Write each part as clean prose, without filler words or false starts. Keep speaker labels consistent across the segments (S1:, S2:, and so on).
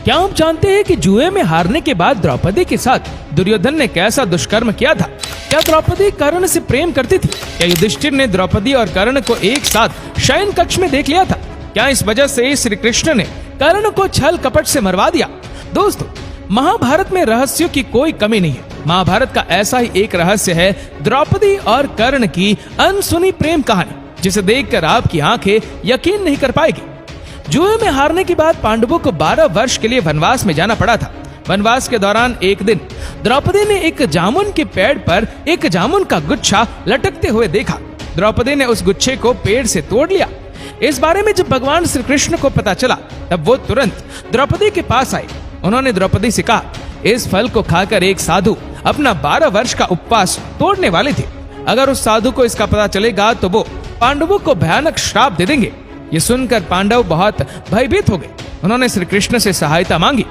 S1: क्या आप जानते हैं कि जुए में हारने के बाद द्रौपदी के साथ दुर्योधन ने कैसा दुष्कर्म किया था? क्या द्रौपदी कर्ण से प्रेम करती थी? क्या युधिष्ठिर ने द्रौपदी और कर्ण को एक साथ शयन कक्ष में देख लिया था? क्या इस वजह से श्री कृष्ण ने कर्ण को छल कपट से मरवा दिया? दोस्तों, महाभारत में रहस्यों की कोई कमी नहीं है। महाभारत का ऐसा ही एक रहस्य है द्रौपदी और कर्ण की अनसुनी प्रेम कहानी, जिसे देखकर आपकी आंखें यकीन नहीं कर पाएगी। जुए में हारने के बाद पांडवों को 12 वर्ष के लिए वनवास में जाना पड़ा था। वनवास के दौरान एक दिन द्रौपदी ने एक जामुन के पेड़ पर एक जामुन का गुच्छा लटकते हुए देखा। द्रौपदी ने उस गुच्छे को पेड़ से तोड़ लिया। इस बारे में जब भगवान श्री कृष्ण को पता चला, तब वो तुरंत द्रौपदी के पास आए। उन्होंने द्रौपदी से कहा, इस फल को खाकर एक साधु अपना 12 वर्ष का उपवास तोड़ने वाले थे। अगर उस साधु को इसका पता चलेगा तो वो पांडवों को भयानक श्राप दे देंगे। ये सुनकर पांडव बहुत भयभीत हो गए। उन्होंने श्री कृष्ण से सहायता मांगी।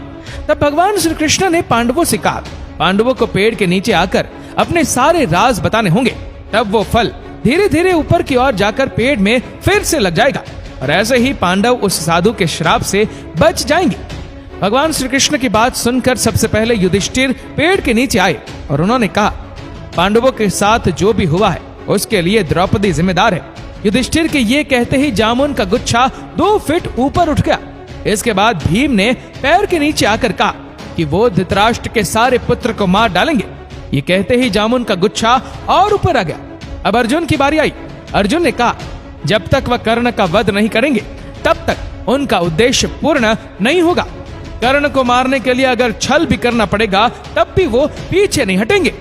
S1: तब भगवान श्री कृष्ण ने पांडवों से कहा, पांडवों को पेड़ के नीचे आकर अपने सारे राज बताने होंगे। तब वो फल धीरे धीरे ऊपर की ओर जाकर पेड़ में फिर से लग जाएगा और ऐसे ही पांडव उस साधु के श्राप से बच जाएंगे। भगवान श्री कृष्ण की बात सुनकर सबसे पहले युधिष्ठिर पेड़ के नीचे आए और उन्होंने कहा, पांडवों के साथ जो भी हुआ है उसके लिए द्रौपदी जिम्मेदार है। युधिष्ठिर के ये कहते ही जामुन का गुच्छा 2 फीट ऊपर उठ गया। इसके बाद भीम ने पैर के नीचे आकर कहा कि वो धृतराष्ट्र के सारे पुत्र को मार डालेंगे। ये कहते ही जामुन का गुच्छा और ऊपर आ गया। अब अर्जुन की बारी आई। अर्जुन ने कहा, जब तक वह कर्ण का वध नहीं करेंगे तब तक उनका उद्देश्य पूर्ण नहीं होगा। कर्ण को मारने के लिए अगर छल भी करना पड़ेगा तब भी वो पीछे नहीं हटेंगे।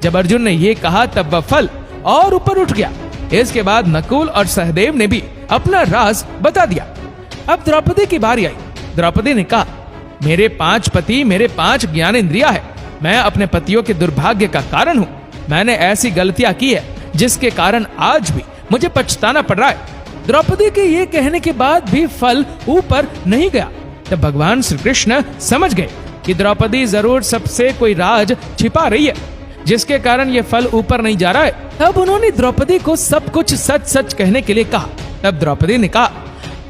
S1: जब अर्जुन ने ये कहा तब वह फल और ऊपर उठ गया। इसके बाद नकुल और सहदेव ने भी अपना राज बता दिया। अब द्रौपदी की बारी आई। द्रौपदी ने कहा, मेरे 5 पति, मेरे 5 ज्ञानेंद्रिया है। मैं अपने पतियों के दुर्भाग्य का कारण हूँ। मैंने ऐसी गलतियां की है जिसके कारण आज भी मुझे पछताना पड़ रहा है। द्रौपदी के ये कहने के बाद भी फल ऊपर नहीं गया। तब भगवान श्री कृष्ण समझ गए कि द्रौपदी जरूर सबसे कोई राज छिपा रही है जिसके कारण ये फल ऊपर नहीं जा रहा है। तब उन्होंने द्रौपदी को सब कुछ सच सच कहने के लिए कहा। तब द्रौपदी ने कहा,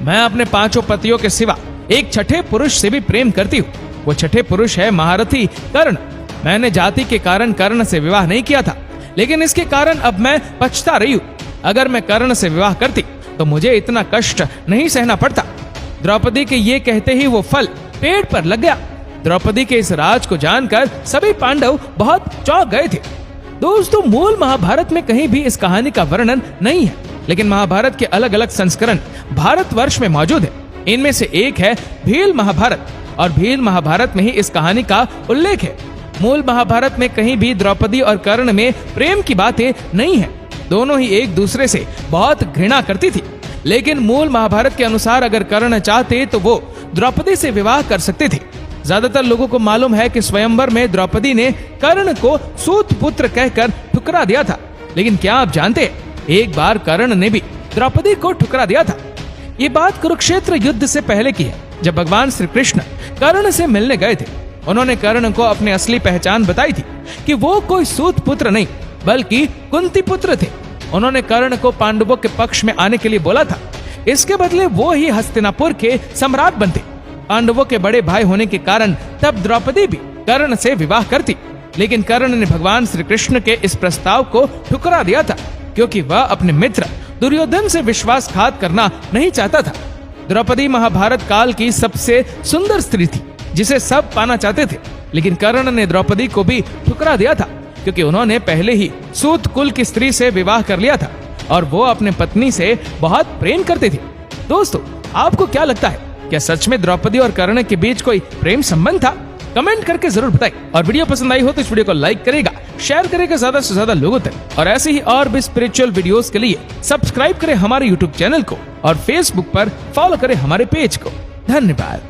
S1: मैं अपने 5 पतियों के सिवा एक छठे पुरुष से भी प्रेम करती हूँ। वो छठे पुरुष है महारथी कर्ण। मैंने जाति के कारण कर्ण से विवाह नहीं किया था, लेकिन इसके कारण अब मैं पछता रही हूँ। अगर मैं कर्ण से विवाह करती तो मुझे इतना कष्ट नहीं सहना पड़ता। द्रौपदी के ये कहते ही वो फल पेड़ पर लग गया। द्रौपदी के इस राज को जानकर सभी पांडव बहुत चौंक गए थे। दोस्तों, मूल महाभारत में कहीं भी इस कहानी का वर्णन नहीं है, लेकिन महाभारत के अलग अलग संस्करण भारतवर्ष में मौजूद है। इनमें से एक है भील महाभारत और भील महाभारत में ही इस कहानी का उल्लेख है। मूल महाभारत में कहीं भी द्रौपदी और कर्ण में प्रेम की बातें नहीं है। दोनों ही एक दूसरे से बहुत घृणा करती थी, लेकिन मूल महाभारत के अनुसार अगर कर्ण चाहते तो वो द्रौपदी से विवाह कर सकते थे। ज्यादातर लोगों को मालूम है कि स्वयंवर में द्रौपदी ने कर्ण को सूत पुत्र कहकर ठुकरा दिया था, लेकिन क्या आप जानते हैं एक बार कर्ण ने भी द्रौपदी को ठुकरा दिया था। ये बात कुरुक्षेत्र युद्ध से पहले की है, जब भगवान श्री कृष्ण कर्ण से मिलने गए थे। उन्होंने कर्ण को अपनी असली पहचान बताई थी कि वो कोई सूत पुत्र नहीं बल्कि कुंती पुत्र थे। उन्होंने कर्ण को पांडवों के पक्ष में आने के लिए बोला था। इसके बदले वो ही हस्तिनापुर के सम्राट बनते। पांडवों के बड़े भाई होने के कारण तब द्रौपदी भी कर्ण से विवाह करती, लेकिन कर्ण ने भगवान श्री कृष्ण के इस प्रस्ताव को ठुकरा दिया था, क्योंकि वह अपने मित्र दुर्योधन से विश्वासघात करना नहीं चाहता था। द्रौपदी महाभारत काल की सबसे सुंदर स्त्री थी जिसे सब पाना चाहते थे, लेकिन कर्ण ने द्रौपदी को भी ठुकरा दिया था, क्योंकि उन्होंने पहले ही सूत कुल की स्त्री से विवाह कर लिया था और वो अपने पत्नी से बहुत प्रेम करते थे। दोस्तों, आपको क्या लगता है, क्या सच में द्रौपदी और कर्ण के बीच कोई प्रेम संबंध था? कमेंट करके जरूर बताएं। और वीडियो पसंद आई हो तो इस वीडियो को लाइक करेगा, शेयर करेगा ज्यादा से ज्यादा लोगों तक। और ऐसे ही और भी स्पिरिचुअल वीडियोस के लिए सब्सक्राइब करें हमारे यूट्यूब चैनल को और फेसबुक पर फॉलो करें हमारे पेज को। धन्यवाद।